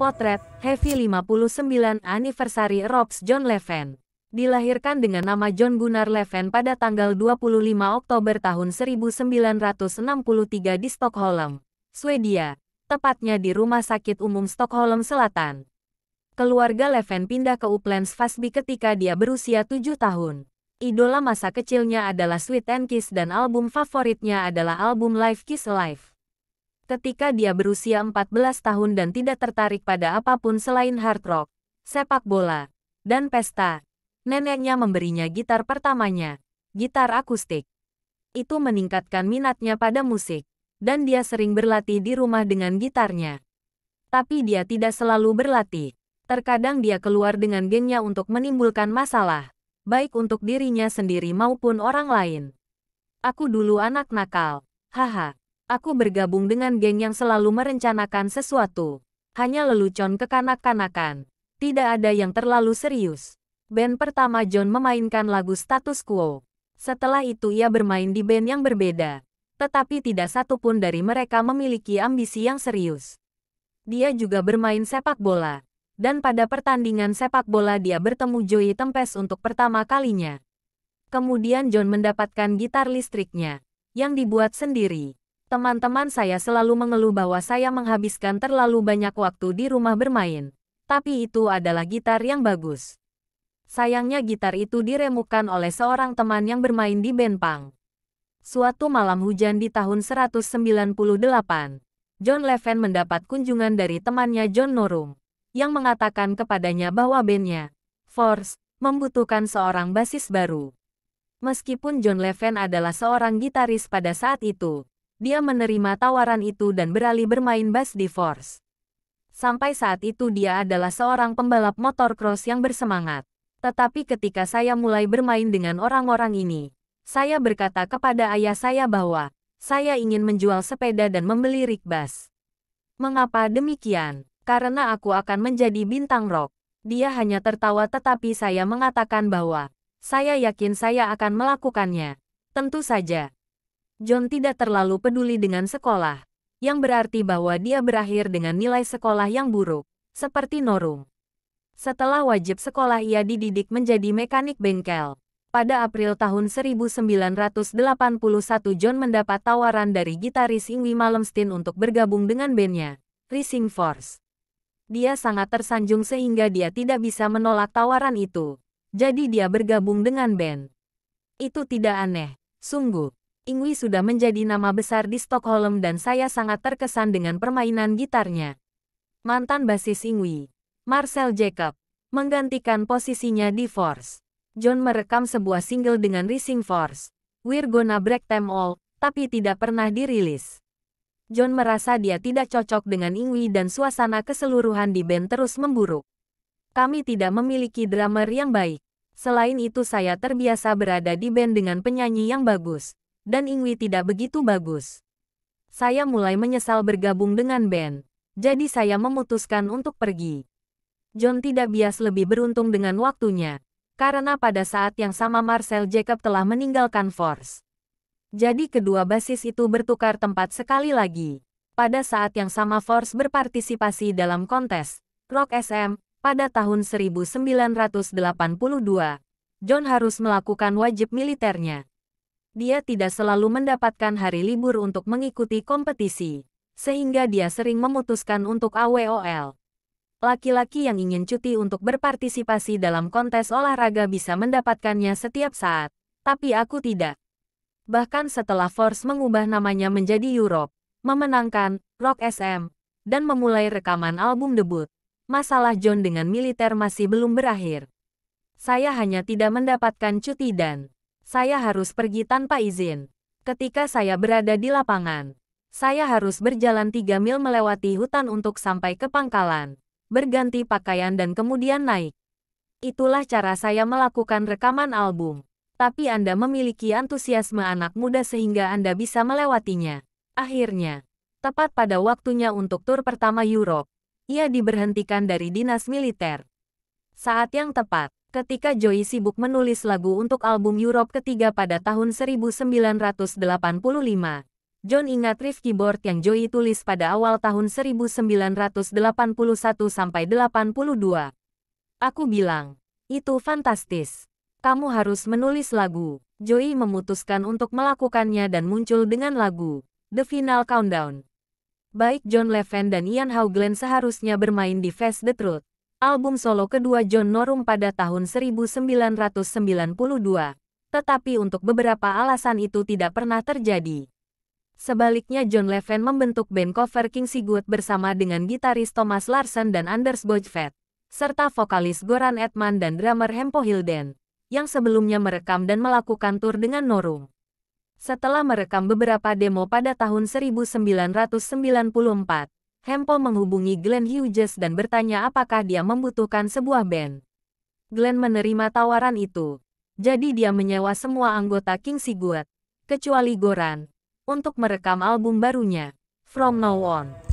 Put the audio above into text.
Potret, Heavy 59 Anniversary Robs John Leven. Dilahirkan dengan nama John Gunnar Leven pada tanggal 25 Oktober tahun 1963 di Stockholm, Swedia, tepatnya di Rumah Sakit Umum Stockholm Selatan. Keluarga Leven pindah ke Upplands Väsby ketika dia berusia 7 tahun. Idola masa kecilnya adalah Sweet and Kiss dan album favoritnya adalah album Live Kiss Alive. Ketika dia berusia 14 tahun dan tidak tertarik pada apapun selain hard rock, sepak bola, dan pesta, neneknya memberinya gitar pertamanya, gitar akustik. Itu meningkatkan minatnya pada musik, dan dia sering berlatih di rumah dengan gitarnya. Tapi dia tidak selalu berlatih. Terkadang dia keluar dengan gengnya untuk menimbulkan masalah, baik untuk dirinya sendiri maupun orang lain. Aku dulu anak nakal, haha. Aku bergabung dengan geng yang selalu merencanakan sesuatu. Hanya lelucon kekanak-kanakan. Tidak ada yang terlalu serius. Band pertama John memainkan lagu Status Quo. Setelah itu ia bermain di band yang berbeda. Tetapi tidak satu pun dari mereka memiliki ambisi yang serius. Dia juga bermain sepak bola. Dan pada pertandingan sepak bola dia bertemu Joey Tempest untuk pertama kalinya. Kemudian John mendapatkan gitar listriknya, yang dibuat sendiri. Teman-teman saya selalu mengeluh bahwa saya menghabiskan terlalu banyak waktu di rumah bermain. Tapi itu adalah gitar yang bagus. Sayangnya gitar itu diremukkan oleh seorang teman yang bermain di band punk. Suatu malam hujan di tahun 1998, John Leven mendapat kunjungan dari temannya John Norum, yang mengatakan kepadanya bahwa bandnya, Force, membutuhkan seorang basis baru. Meskipun John Leven adalah seorang gitaris pada saat itu, dia menerima tawaran itu dan beralih bermain bass di Force. Sampai saat itu dia adalah seorang pembalap motor cross yang bersemangat. Tetapi ketika saya mulai bermain dengan orang-orang ini, saya berkata kepada ayah saya bahwa saya ingin menjual sepeda dan membeli rig bass. Mengapa demikian? Karena aku akan menjadi bintang rock. Dia hanya tertawa tetapi saya mengatakan bahwa saya yakin saya akan melakukannya. Tentu saja. John tidak terlalu peduli dengan sekolah, yang berarti bahwa dia berakhir dengan nilai sekolah yang buruk, seperti Norum. Setelah wajib sekolah ia dididik menjadi mekanik bengkel. Pada April tahun 1981 John mendapat tawaran dari gitaris Yngwie Malmsteen untuk bergabung dengan bandnya, Rising Force. Dia sangat tersanjung sehingga dia tidak bisa menolak tawaran itu. Jadi dia bergabung dengan band. Itu tidak aneh, sungguh. Yngwie sudah menjadi nama besar di Stockholm dan saya sangat terkesan dengan permainan gitarnya. Mantan basis Yngwie, Marcel Jacob, menggantikan posisinya di Force. John merekam sebuah single dengan Rising Force, We're Gonna Break Them All, tapi tidak pernah dirilis. John merasa dia tidak cocok dengan Yngwie dan suasana keseluruhan di band terus memburuk. Kami tidak memiliki drummer yang baik. Selain itu saya terbiasa berada di band dengan penyanyi yang bagus. Dan Yngwie tidak begitu bagus. Saya mulai menyesal bergabung dengan band. Jadi saya memutuskan untuk pergi. John tidak bias lebih beruntung dengan waktunya. Karena pada saat yang sama Marcel Jacob telah meninggalkan Force. Jadi kedua basis itu bertukar tempat sekali lagi. Pada saat yang sama Force berpartisipasi dalam kontes Rock SM pada tahun 1982. John harus melakukan wajib militernya. Dia tidak selalu mendapatkan hari libur untuk mengikuti kompetisi, sehingga dia sering memutuskan untuk AWOL. Laki-laki yang ingin cuti untuk berpartisipasi dalam kontes olahraga bisa mendapatkannya setiap saat, tapi aku tidak. Bahkan setelah Force mengubah namanya menjadi Europe, memenangkan Rock SM, dan memulai rekaman album debut, masalah John dengan militer masih belum berakhir. Saya hanya tidak mendapatkan cuti dan saya harus pergi tanpa izin. Ketika saya berada di lapangan, saya harus berjalan 3 mil melewati hutan untuk sampai ke pangkalan, berganti pakaian dan kemudian naik. Itulah cara saya melakukan rekaman album. Tapi Anda memiliki antusiasme anak muda sehingga Anda bisa melewatinya. Akhirnya, tepat pada waktunya untuk tur pertama Europe, ia diberhentikan dari dinas militer. Saat yang tepat. Ketika Joey sibuk menulis lagu untuk album Europe ketiga pada tahun 1985, John ingat riff keyboard yang Joey tulis pada awal tahun 1981 sampai 82. Aku bilang, itu fantastis. Kamu harus menulis lagu. Joey memutuskan untuk melakukannya dan muncul dengan lagu The Final Countdown. Baik John Levin dan Ian Haugland seharusnya bermain di Face the Truth, album solo kedua John Norum pada tahun 1992. Tetapi untuk beberapa alasan itu tidak pernah terjadi. Sebaliknya John Levin membentuk band cover King Sigurd bersama dengan gitaris Thomas Larsson dan Anders Bojvedt, serta vokalis Goran Edman dan drummer Hempo Hilden, yang sebelumnya merekam dan melakukan tur dengan Norum. Setelah merekam beberapa demo pada tahun 1994, Hempo menghubungi Glenn Hughes dan bertanya apakah dia membutuhkan sebuah band. Glenn menerima tawaran itu. Jadi dia menyewa semua anggota King Sigurd, kecuali Goran, untuk merekam album barunya, From Now On.